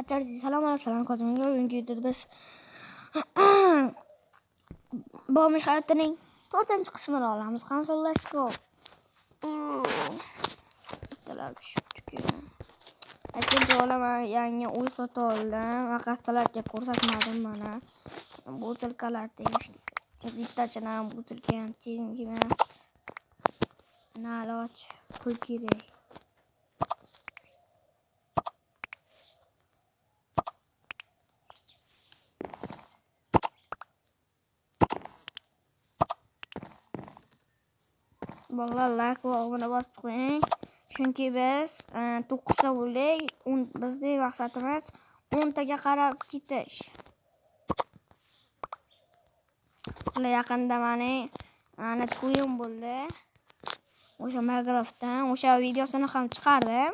Assalomu alaykum kozimga bugungi videoda biz Bomish hayotining 4-qismini olamiz. Qancha let's go. Talab tushibdi. Ikkinchi olaman yangi uy sotib oldim. Vaqatlarga ko'rsatmadim mana. Butilkalar tegishli. Bittachana butilka ham tegishli. Naloch pul kerak. Vallahi like va obuna bosib qo'ying. Chunki biz 9 ta bo'ldik. Bizning maqsadimiz 10 taga qarab ketish. Hali yaqinda mana to'yim bo'ldi. O'sha Minecraftdan o'sha videosini ham chiqardim.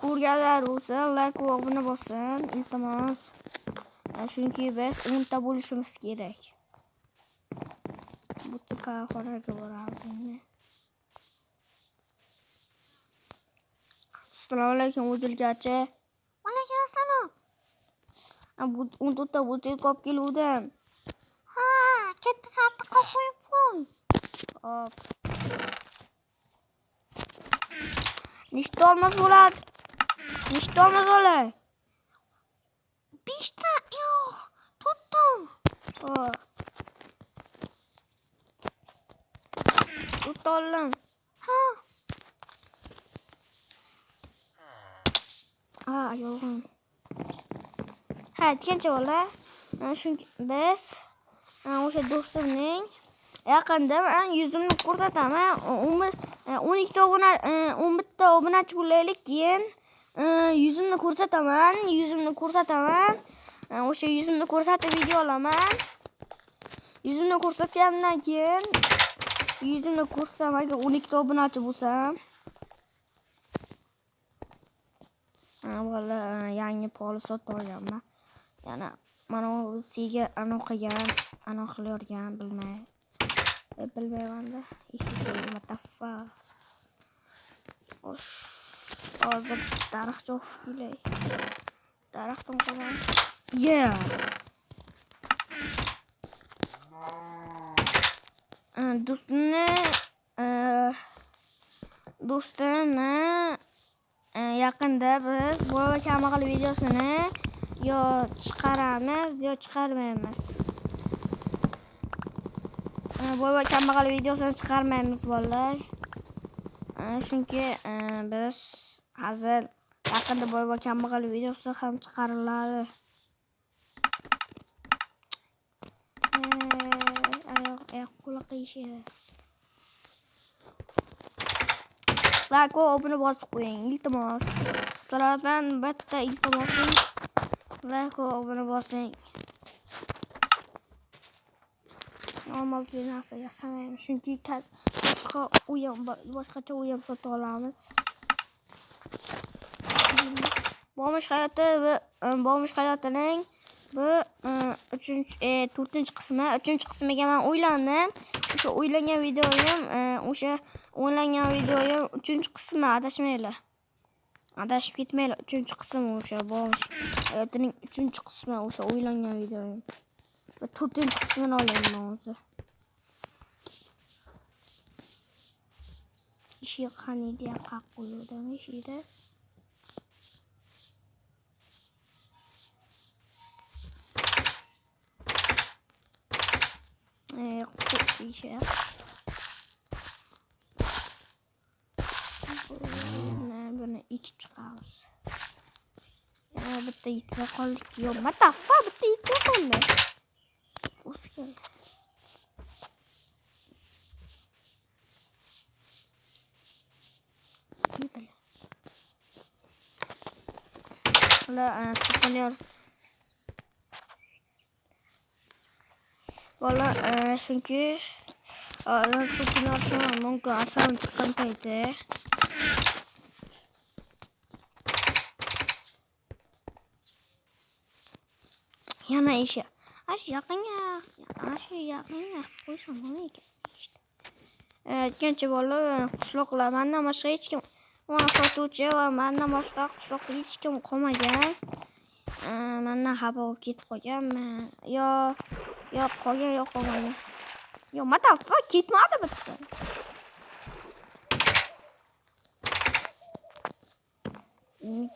Ko'rganlar bo'lsa like va obuna bosin, iltimos. Chunki biz 10 ta bo'lishimiz kerak. Butilka xonaga boramiz endi. Assalomu alaykum butilkachi. Alaykum assalom. 14 ta butilka olib keluvdim. Ha, katta sartiqqa qo'yib qo'y. Hop. Nechta olmas bo'ladi? Nechta olmas olay? 5 ta, yo'q, 4 ta. Hop. 4 ta oldim. Ha. Yolg'on. Ha, aytgancha bola. Chunki biz o'sha do'stimning yaqinda yuzimni ko'rsataman. 11 ta obunachi bo'laylik, keyin yuzimni ko'rsataman. O'sha yuzimni ko'rsatib video olaman. Yuzimni ko'rsatgandan keyin yuzimni ko'rsam agar 12 ta obunachi bo'lsam, valla yangi poli sotib olganman. Yana mana o'ziga qilavergan bilmayman-da. Matafa. Hozir daraxtga o'xshay. Daraxtdan qolgan. Yeah. Do'stini yaqinda biz boy kambag'al videosini yo chiqaramiz yo chiqarmaymiz. Boy kambag'al videosini chiqarmaymiz bolalar. Chunki biz hozir yaqinda boy kambag'al videosi ham chiqariladi. Qo'li qiyshidi. Like va obuna bosib qo'ying, iltimos. Sizlardan bitta iltimosim, like va obuna bosing. Normal narsa yasamaymiz, chunki boshqacha o'yin sotib olamiz. Bomish hayotining bu 4-qismi. 3-qismiga men o'ylandim. O'sha o'ylangan videoyim 3-qismi, adashmaylar. Adashib ketmaylar. 3-qismi o'sha Bomish hayotining 3-qismi o'sha o'ylangan videoyim. 4-qismini olayman o'zi. Ishi qaniydi qaq qo'ydim ishida. İşe. Bunu 2 çıkarız. Bitta yetmey qoldik. Yo'q, matafa bitta yetmey qoldi. O'z keldi. Ular so'qiniyoruz. Valla chunki so'qiniyorsa mumkin asal chiqqan payti. Yana ishi. Yaqinga qo'ysam nima ekan? Aytgancha bola qishloqlar mendan boshqa hech kim Mana sotuvchi va mendan boshqa qishloqda hech kim qolmagan. Mendan xafa bo'lib ketib qolganman. Yo qolgan, yo qolmagan. Yo, what the fuck, ketmadi bitta.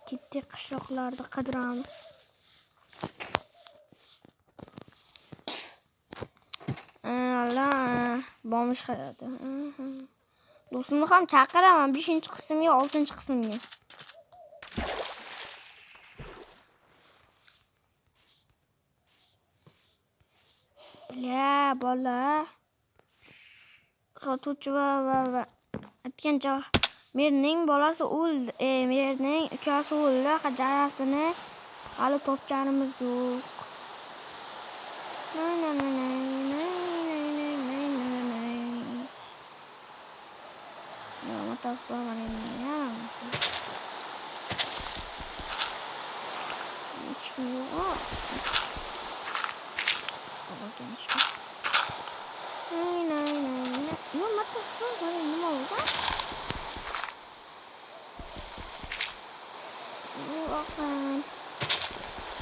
Ketdi qishloqlarda qidiramiz. Bomish hayoti. Do'stimni ham chaqiraman 5-qismga, 6-qismga. Bля, bola. Sotuvchi va aytgancha merning bolasi o'ldi. Merning ukasi o'ldi. Hajarasini hali topganimiz yo'q.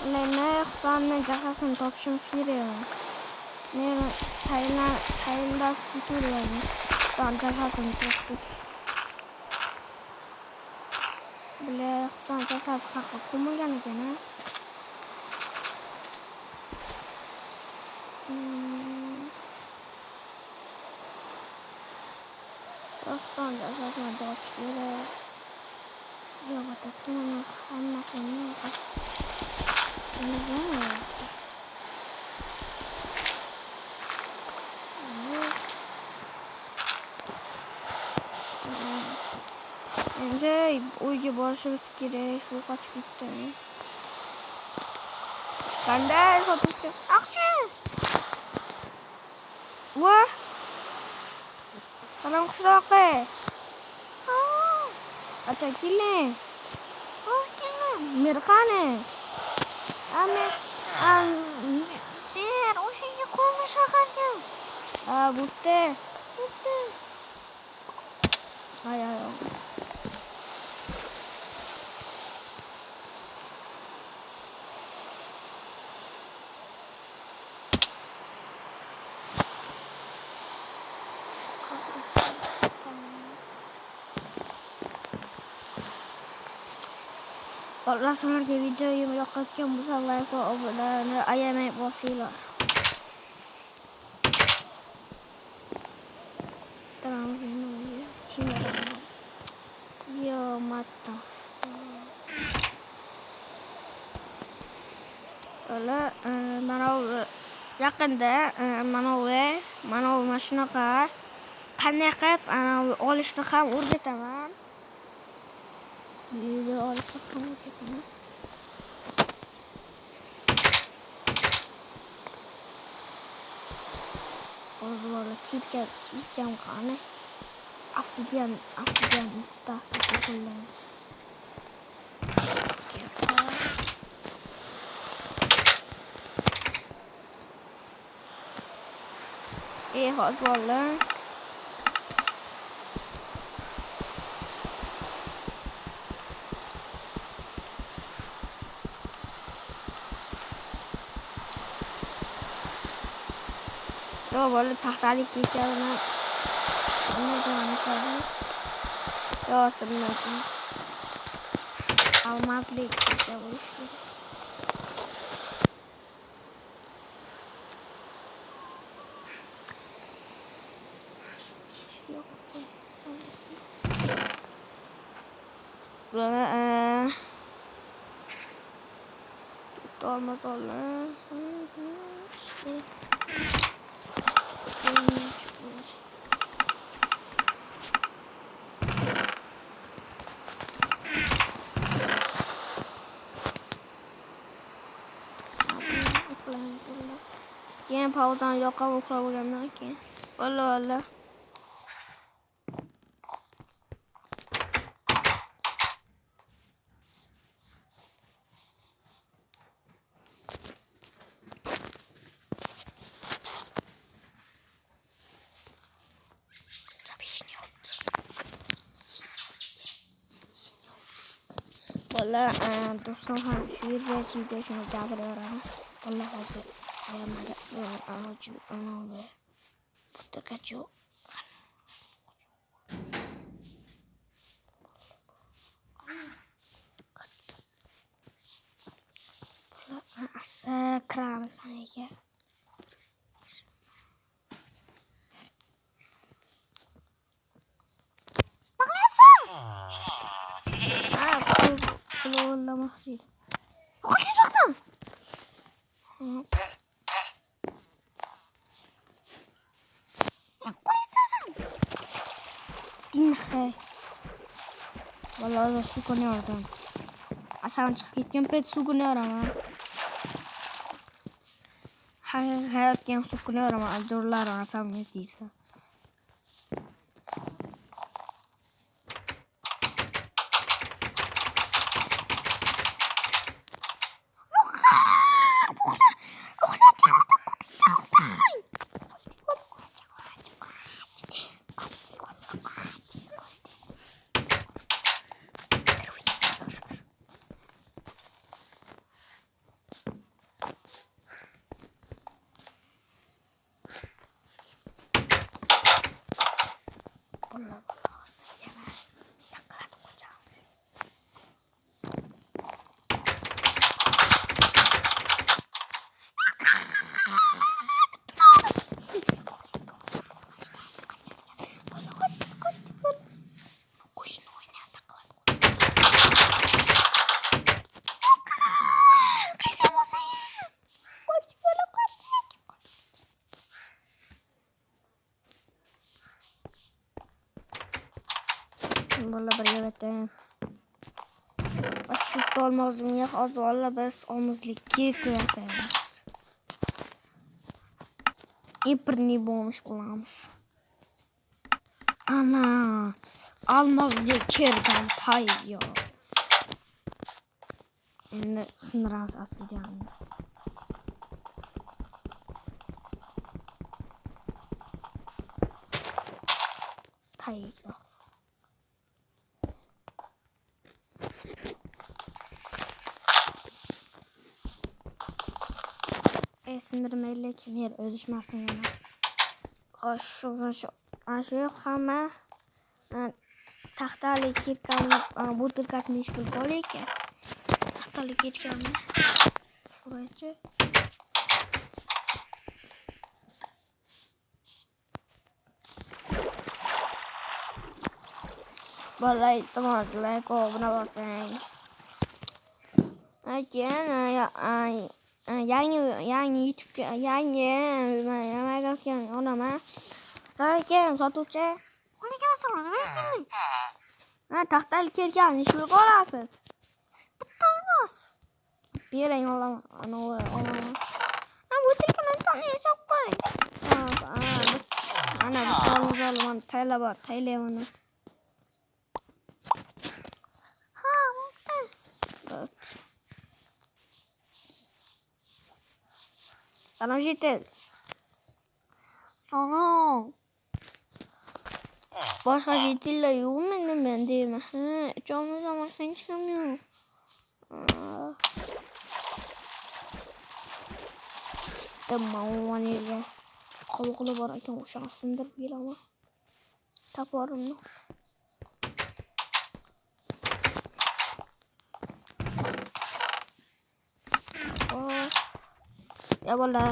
Ularni jahatini topishimiz kerak. Men tayinlab turiladi. Son jahatini topdik. Bile son jasad haqqa ko'milgan ekan. Son jasadini topish kerak. Yo, batafsilni hammasini endi uyga borishimiz kerak. Suv qochib ketdi. Qanday sotuvchi? Yaxshi. Voy. Salom qishloqi. Acha keling. Merqani. O'shaga qo'yma shaharga. Bo'pti. Ay. Sizlarga videoyim yoqayotgan bo'lsa, like va obunani ayamay bosinglar. Yo, matta. Mana yaqinda mana shunaqa qanday qilib olishni ham o'rgataman. Video olishni ham o'rgataman. O'zbeklar ketgan qani. Obsidian bittasi qo'llaymiz. Hozirlar bola taxtalik ketganini yo sinmadim. Almatlik ketgan bo'lishi. Olmazlar. Keyin pauzani yoqib uxlab olgandan keyin. Valla. Valla do'stim ham shu yerga ichida shuni gapiraveraman. Valla hozir anavi buttakachu asta kiramiz xonaga. Pulolamoqchi. Qo'shib dinxe. Vallahi su ko'nyapman. Asam chiqib ketgan pet suv ko'nyapman. Hayotga suv ko'nyapman. Ajorlar asamga deysa. Vallahi birga bitta. Başka olmazdım ya. Az vallahi biz omuzlik kirklasayız. İpirni bulmuş kulağımız. Ana. Almazlık kirden tayıyor. Şimdi sınırımız atacağım. Tayıyor. Sindirmeyle kim yer ölüşmezsin yana. Şu ama tahtali kirkamiz bu tırkasını iş bilgoli ekan. Tahtali kirkamiz. Şuraychi. Vallahi tamam like obuna basang. Yangi YouTube yangi Minecraft olaman. Saykem sotuvchi. Qo'liga so'rayapman. Taxtali kelgan ish qilib olasiz. Bittani bos. Bering olaman. Olaman. Bu telefondan hisob qo'ying. Ana bittani olaman. Tayla bor, taylayman. Ha, bo'pti. Salom Jitel. Salom. Boshqa Jitellar yo'qmi men deyman. Uchamiz ham sen chiqamiz. Gittim mamamga. Qovoqli bor ekan o'shani sindirib kelaman. Taporimni. Ya bola,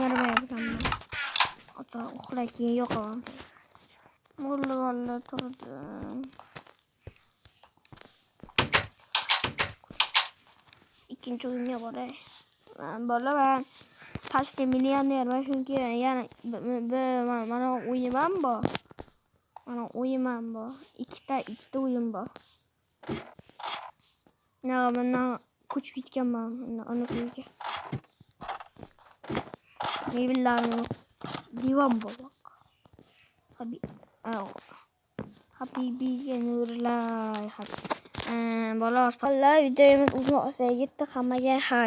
yarmaya bilaman. Ota uxlay keyin yo'qaman. Vallahi turdim. İkinci oyunga boray. Bo'laman. Pastda millionerman chunki yana mana o'yinam bor. Mana o'yinam bor. Ikkita o'yin bor. Mana ko'chib ketganman onasiga. Mebellarni divan bor. Habibiga nurlar. Bola, videomiz uzun olsa yetti hammaga hay.